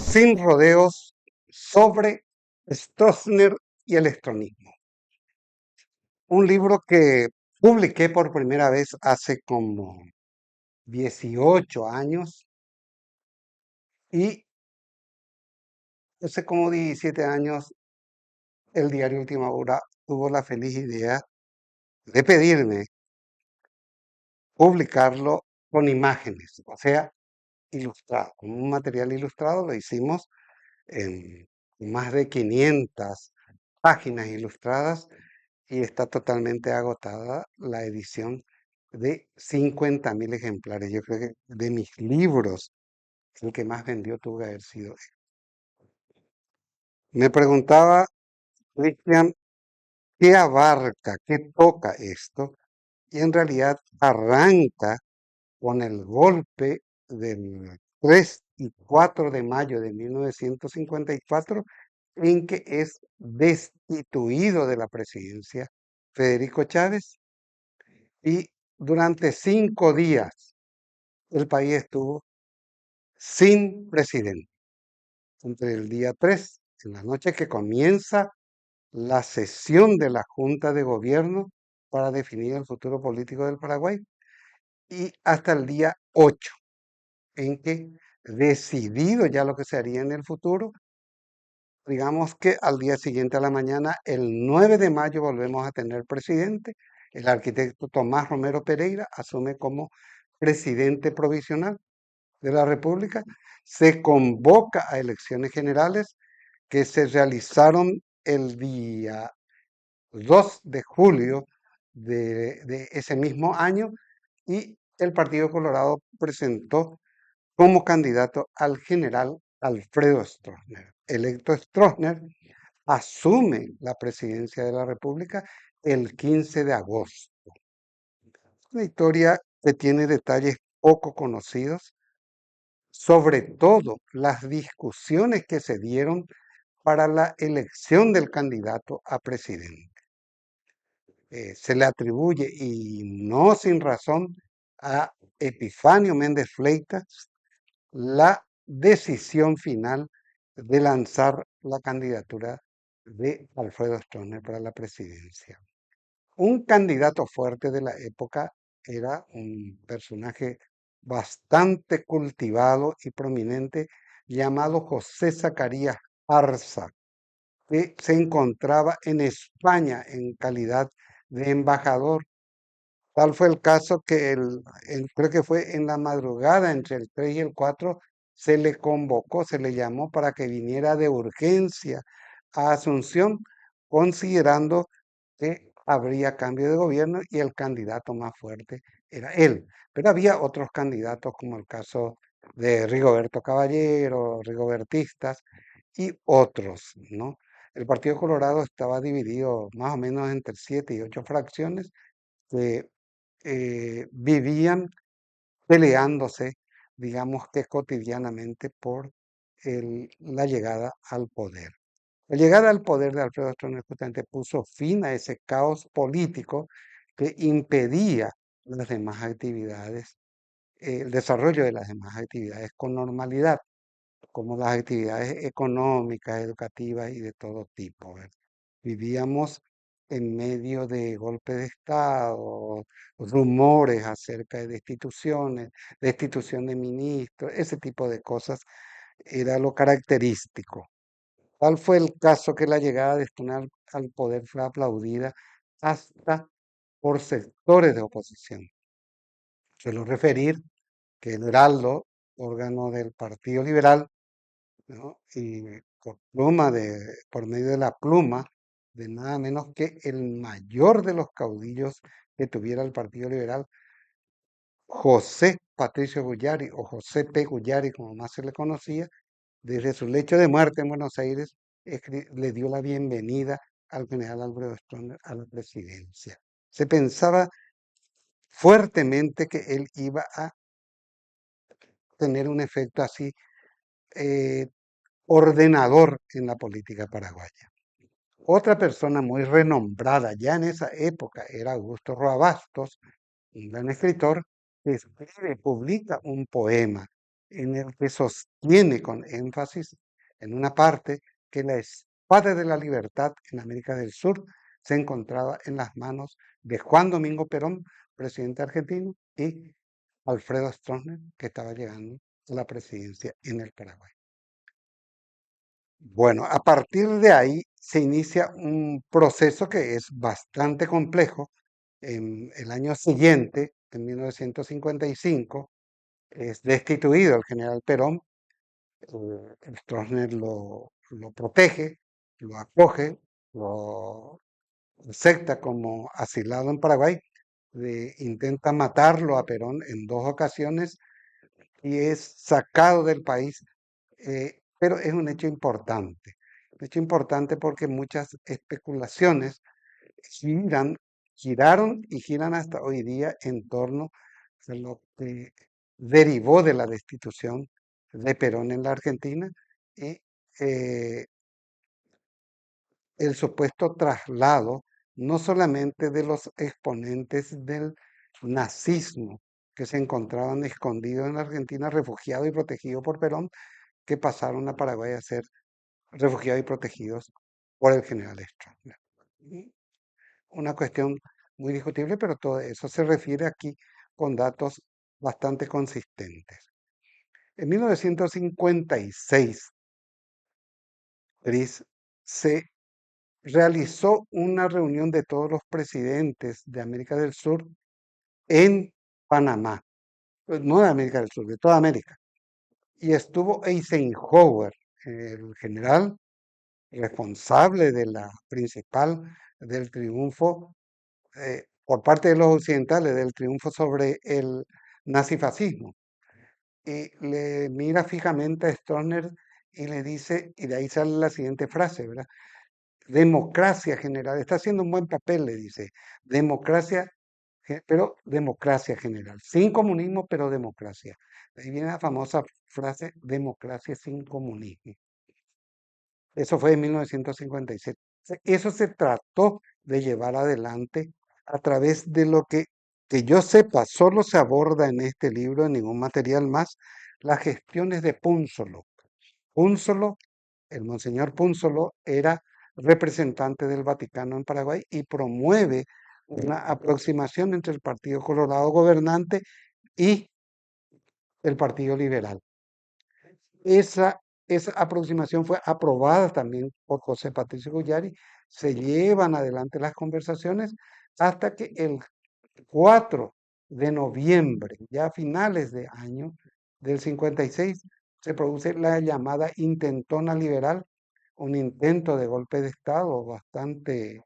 Sin rodeos sobre Stroessner y el estronismo. Un libro que publiqué por primera vez hace como 18 años y hace como 17 años el diario Última Hora tuvo la feliz idea de pedirme publicarlo con imágenes, o sea, ilustrado, con un material ilustrado. Lo hicimos en más de 500 páginas ilustradas y está totalmente agotada la edición de 50.000 ejemplares. Yo creo que de mis libros, el que más vendió tuvo que haber sido él. Me preguntaba, Cristian, ¿qué abarca, qué toca esto? Y en realidad arranca con el golpe del 3 y 4 de mayo de 1954, en que es destituido de la presidencia Federico Chávez. Y durante 5 días el país estuvo sin presidente. Entre el día 3, en la noche que comienza la sesión de la Junta de Gobierno para definir el futuro político del Paraguay, y hasta el día 8, en que, decidido ya lo que se haría en el futuro, digamos que al día siguiente a la mañana, el 9 de mayo, volvemos a tener presidente. El arquitecto Tomás Romero Pereira asume como presidente provisional de la República. Se convoca a elecciones generales que se realizaron el día 2 de julio de ese mismo año, y el Partido Colorado presentó como candidato al general Alfredo Stroessner. Electo Stroessner, asume la presidencia de la República el 15 de agosto. Una historia que tiene detalles poco conocidos, sobre todo las discusiones que se dieron para la elección del candidato a presidente. Se le atribuye, y no sin razón, a Epifanio Méndez Fleitas la decisión final de lanzar la candidatura de Alfredo Stroessner para la presidencia. Un candidato fuerte de la época era un personaje bastante cultivado y prominente llamado José Zacarías Arza, que se encontraba en España en calidad de embajador. Tal fue el caso que creo que fue en la madrugada entre el 3 y el 4, se le convocó, se le llamó para que viniera de urgencia a Asunción, considerando que habría cambio de gobierno y el candidato más fuerte era él. Pero había otros candidatos, como el caso de Rigoberto Caballero, rigobertistas y otros, ¿no? El Partido Colorado estaba dividido más o menos entre 7 y 8 fracciones que vivían peleándose, digamos que cotidianamente, por la llegada al poder. La llegada al poder de Alfredo Stroessner justamente puso fin a ese caos político que impedía las demás actividades, el desarrollo de las demás actividades con normalidad, como las actividades económicas, educativas y de todo tipo, ¿verdad? Vivíamos en medio de golpes de Estado, rumores acerca de destituciones, destitución de ministros, ese tipo de cosas era lo característico. Tal fue el caso que la llegada de Stroessner al poder fue aplaudida hasta por sectores de oposición. Suelo referir que el Heraldo, órgano del Partido Liberal, ¿no? Y por medio de la pluma de nada menos que el mayor de los caudillos que tuviera el Partido Liberal, José Patricio Guyari, o José P. Guyari, como más se le conocía, desde su lecho de muerte en Buenos Aires, le dio la bienvenida al general Alfredo Stroessner a la presidencia. Se pensaba fuertemente que él iba a tener un efecto así eh, ordenador en la política paraguaya. Otra persona muy renombrada ya en esa época era Augusto Roa Bastos, un gran escritor, que escribe, publica un poema en el que sostiene con énfasis en una parte que la espada de la libertad en América del Sur se encontraba en las manos de Juan Domingo Perón, presidente argentino, y Alfredo Stroessner, que estaba llegando a la presidencia en el Paraguay. Bueno, a partir de ahí se inicia un proceso que es bastante complejo. En el año siguiente, en 1955, es destituido el general Perón. Stroessner lo protege, lo acoge, lo acepta como asilado en Paraguay. Intenta matarlo a Perón en dos ocasiones y es sacado del país, pero es un hecho importante. Un hecho importante porque muchas especulaciones giran, giraron y giran hasta hoy día en torno a lo que derivó de la destitución de Perón en la Argentina y eh, el supuesto traslado no solamente de los exponentes del nazismo que se encontraban escondidos en la Argentina, refugiados y protegidos por Perón, que pasaron a Paraguay a ser refugiados y protegidos por el general Stroessner. Una cuestión muy discutible, pero todo eso se refiere aquí con datos bastante consistentes. En 1956, Cris, se realizó una reunión de todos los presidentes de América del Sur en Panamá, pues no de América del Sur, de toda América. Y estuvo Eisenhower, el general responsable de la principal del triunfo por parte de los occidentales, del triunfo sobre el nazifascismo. Y le mira fijamente a Stroessner y le dice, y de ahí sale la siguiente frase, ¿verdad? Democracia general, está haciendo un buen papel, le dice. Democracia, pero democracia general. Sin comunismo, pero democracia. Ahí viene la famosa frase, democracia sin comunismo. Eso fue en 1957. Eso se trató de llevar adelante a través de lo que yo sepa, solo se aborda en este libro, en ningún material más, las gestiones de Púnzolo. Púnzolo, el monseñor Púnzolo, era representante del Vaticano en Paraguay y promueve una aproximación entre el Partido Colorado gobernante y el Partido Liberal. Esa, esa aproximación fue aprobada también por José Patricio Goyari. Se llevan adelante las conversaciones hasta que el 4 de noviembre, ya a finales de año del 56, se produce la llamada intentona liberal, un intento de golpe de Estado bastante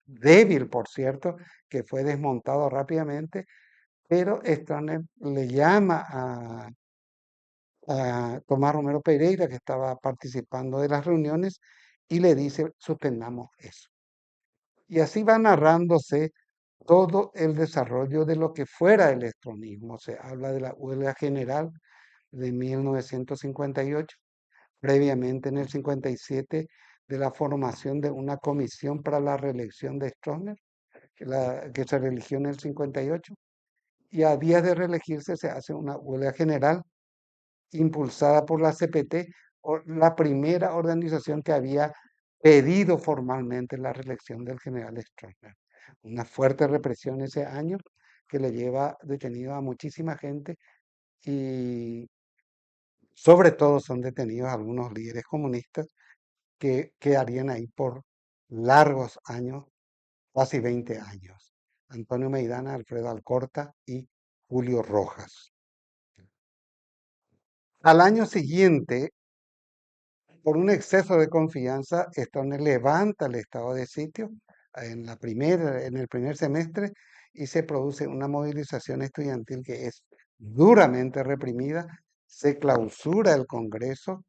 débil, por cierto, que fue desmontado rápidamente, pero Stroessner le llama a Tomás Romero Pereira, que estaba participando de las reuniones, y le dice, suspendamos eso. Y así va narrándose todo el desarrollo de lo que fuera el estronismo. Se habla de la huelga general de 1958, previamente en el 57 de la formación de una comisión para la reelección de Stroessner, que se reeligió en el 58, y a días de reelegirse se hace una huelga general impulsada por la CPT, la primera organización que había pedido formalmente la reelección del general Stroessner. Una fuerte represión ese año que le lleva detenido a muchísima gente y sobre todo son detenidos algunos líderes comunistas que quedarían ahí por largos años, casi 20 años. Antonio Maidana, Alfredo Alcorta y Julio Rojas. Al año siguiente, por un exceso de confianza, Stroessner levanta el estado de sitio en el primer semestre y se produce una movilización estudiantil que es duramente reprimida. Se clausura el Congreso,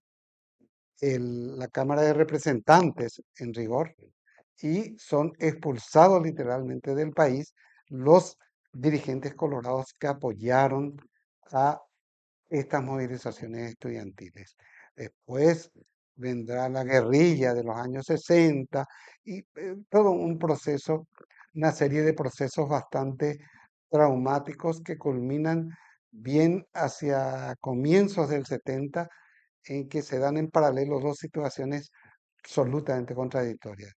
la Cámara de Representantes en rigor, y son expulsados literalmente del país los dirigentes colorados que apoyaron a estas movilizaciones estudiantiles. Después vendrá la guerrilla de los años 60 y todo un proceso, una serie de procesos bastante traumáticos que culminan bien hacia comienzos del 70, en que se dan en paralelo dos situaciones absolutamente contradictorias.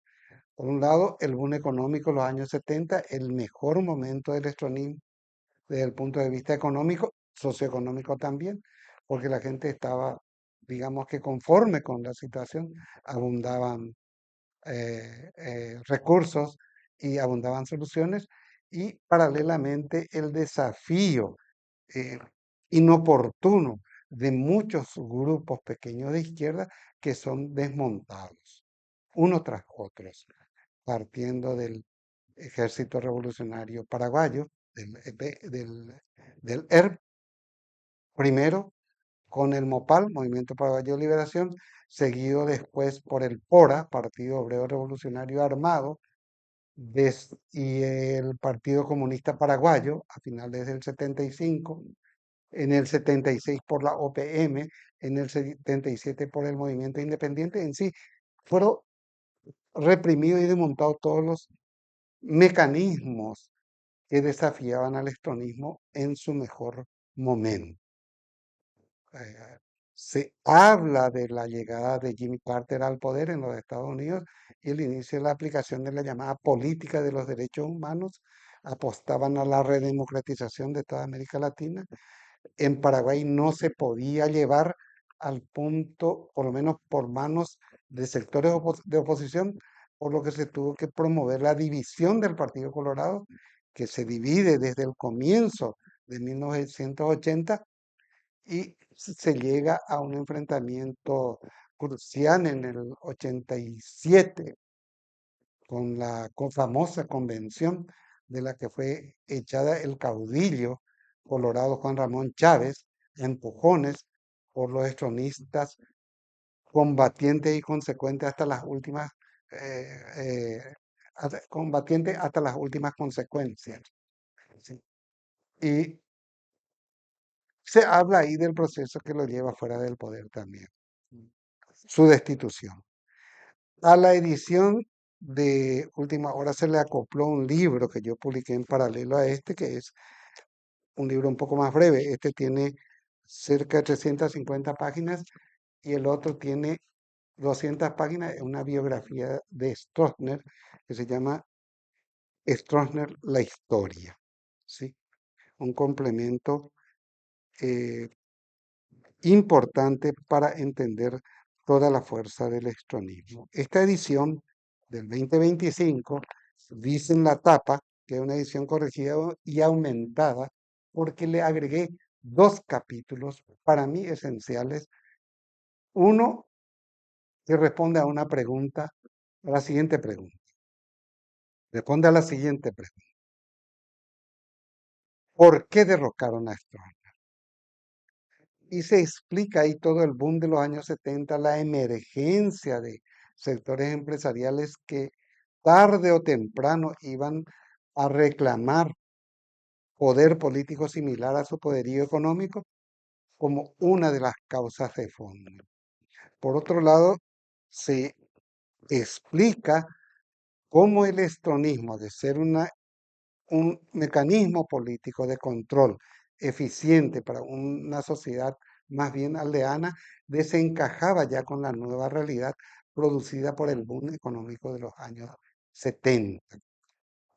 Por un lado, el boom económico en los años 70, el mejor momento del estronismo desde el punto de vista económico, socioeconómico también, porque la gente estaba, digamos que conforme con la situación, abundaban recursos y abundaban soluciones, y paralelamente el desafío eh, inoportuno de muchos grupos pequeños de izquierda que son desmontados, uno tras otros, partiendo del Ejército Revolucionario Paraguayo, del ERP, primero con el MOPAL, Movimiento Paraguayo de Liberación, seguido después por el PORA, Partido Obrero Revolucionario Armado, y el Partido Comunista Paraguayo, a finales del 75, en el 76 por la OPM, en el 77 por el Movimiento Independiente. En sí, fueron reprimidos y desmontados todos los mecanismos que desafiaban al estronismo en su mejor momento. Eh, Se habla de la llegada de Jimmy Carter al poder en los Estados Unidos y el inicio de la aplicación de la llamada política de los derechos humanos. Apostaban a la redemocratización de toda América Latina. En Paraguay no se podía llevar al punto, por lo menos por manos de sectores de oposición, por lo que se tuvo que promover la división del Partido Colorado, que se divide desde el comienzo de 1980, y se llega a un enfrentamiento crucial en el 87 con la famosa convención de la que fue echada el caudillo colorado Juan Ramón Chávez, empujones por los estronistas combatientes y consecuentes hasta las últimas, eh, eh, combatientes hasta las últimas consecuencias. ¿Sí? Y se habla ahí del proceso que lo lleva fuera del poder también, su destitución. A la edición de Última Hora se le acopló un libro que yo publiqué en paralelo a este, que es un libro un poco más breve. Este tiene cerca de 350 páginas y el otro tiene 200 páginas, es una biografía de Stroessner que se llama Stroessner, la historia. ¿Sí? Un complemento eh, importante para entender toda la fuerza del estronismo. Esta edición del 2025 dice en la tapa que es una edición corregida y aumentada porque le agregué dos capítulos para mí esenciales. Uno que responde a una pregunta, a la siguiente pregunta. Responde a la siguiente pregunta. ¿Por qué derrocaron a Stroessner? Y se explica ahí todo el boom de los años 70, la emergencia de sectores empresariales que tarde o temprano iban a reclamar poder político similar a su poderío económico como una de las causas de fondo. Por otro lado, se explica cómo el estronismo, de ser un mecanismo político de control eficiente para una sociedad más bien aldeana, desencajaba ya con la nueva realidad producida por el boom económico de los años 70.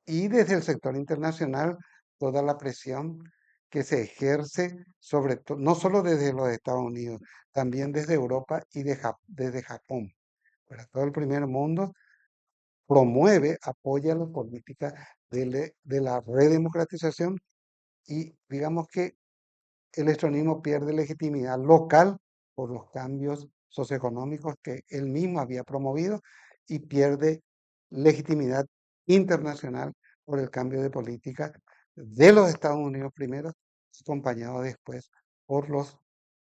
Y desde el sector internacional, toda la presión que se ejerce, sobre todo, no solo desde los Estados Unidos, también desde Europa y desde Japón. Para todo el primer mundo, promueve, apoya la política de la redemocratización y digamos que el estronismo pierde legitimidad local por los cambios socioeconómicos que él mismo había promovido y pierde legitimidad internacional por el cambio de política de los Estados Unidos primero, acompañado después por los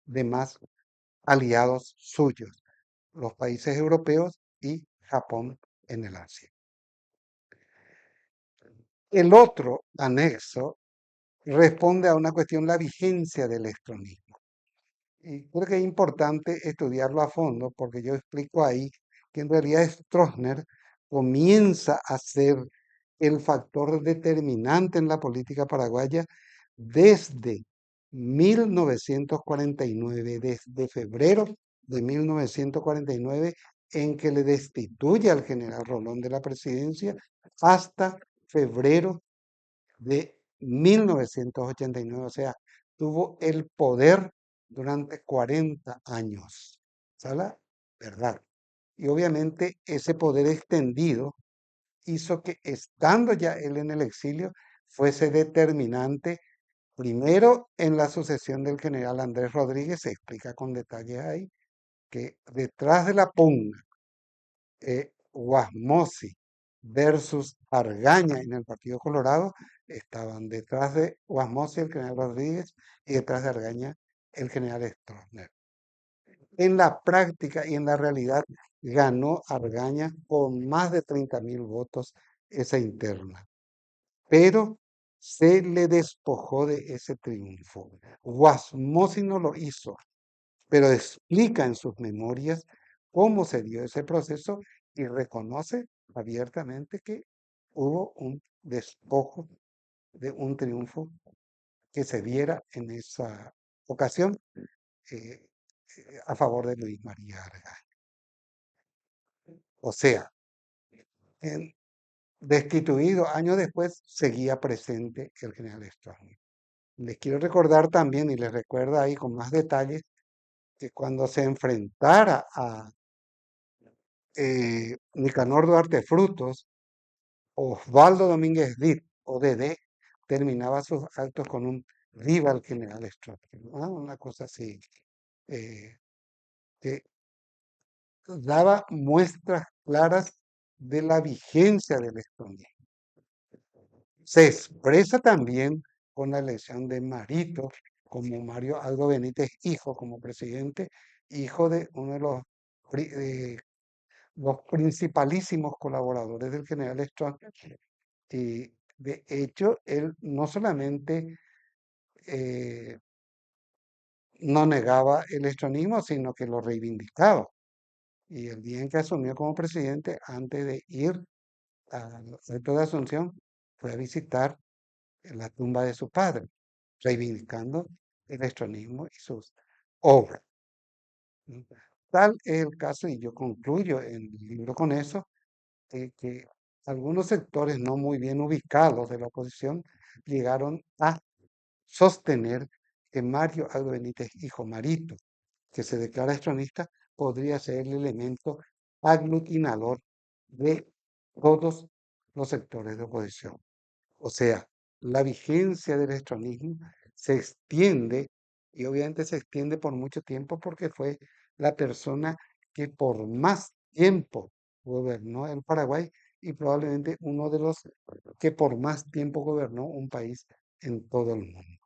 demás aliados suyos, los países europeos y Japón en el Asia. El otro anexo responde a una cuestión, la vigencia del estronismo. Y creo que es importante estudiarlo a fondo porque yo explico ahí que en realidad Stroessner comienza a ser el factor determinante en la política paraguaya desde 1949, desde febrero de 1949, en que le destituye al general Rolón de la presidencia, hasta febrero de 1989. O sea, tuvo el poder durante 40 años. Esa es la verdad. Y obviamente ese poder extendido hizo que, estando ya él en el exilio, fuese determinante, primero en la sucesión del general Andrés Rodríguez. Se explica con detalles ahí que detrás de la pugna, Guasmosi versus Argaña en el Partido Colorado, estaban detrás de Guasmosi el general Rodríguez y detrás de Argaña el general Stroessner. En la práctica y en la realidad ganó Argaña con más de 30.000 votos esa interna, pero se le despojó de ese triunfo. Guasmosi no lo hizo, pero explica en sus memorias cómo se dio ese proceso y reconoce abiertamente que hubo un despojo de un triunfo que se diera en esa ocasión, eh, a favor de Luis María Argaña. O sea, en- destituido años después, seguía presente el general Stroessner. Les quiero recordar también, y les recuerdo ahí con más detalles, que cuando se enfrentara a Nicanor Duarte Frutos, Osvaldo Domínguez Dip, o DD, terminaba sus actos con un "viva el general Stroessner", ¿no? Una cosa así, eh, que daba muestras claras de la vigencia del estronismo. Se expresa también con la elección de Marito como Mario Aldo Benítez, hijo, como presidente, hijo de uno de los principalísimos colaboradores del general Stroessner. Y de hecho, él no solamente eh, no negaba el estronismo, sino que lo reivindicaba. Y el día en que asumió como presidente, antes de ir al acto de Asunción, fue a visitar la tumba de su padre, reivindicando el estronismo y sus obras. ¿No? Tal es el caso, y yo concluyo en el libro con eso, que algunos sectores no muy bien ubicados de la oposición llegaron a sostener que Mario Aldo Benítez, hijo Marito, que se declara estronista, podría ser el elemento aglutinador de todos los sectores de oposición. O sea, la vigencia del estronismo se extiende, y obviamente se extiende por mucho tiempo, porque fue la persona que por más tiempo gobernó el Paraguay, y probablemente uno de los que por más tiempo gobernó un país en todo el mundo.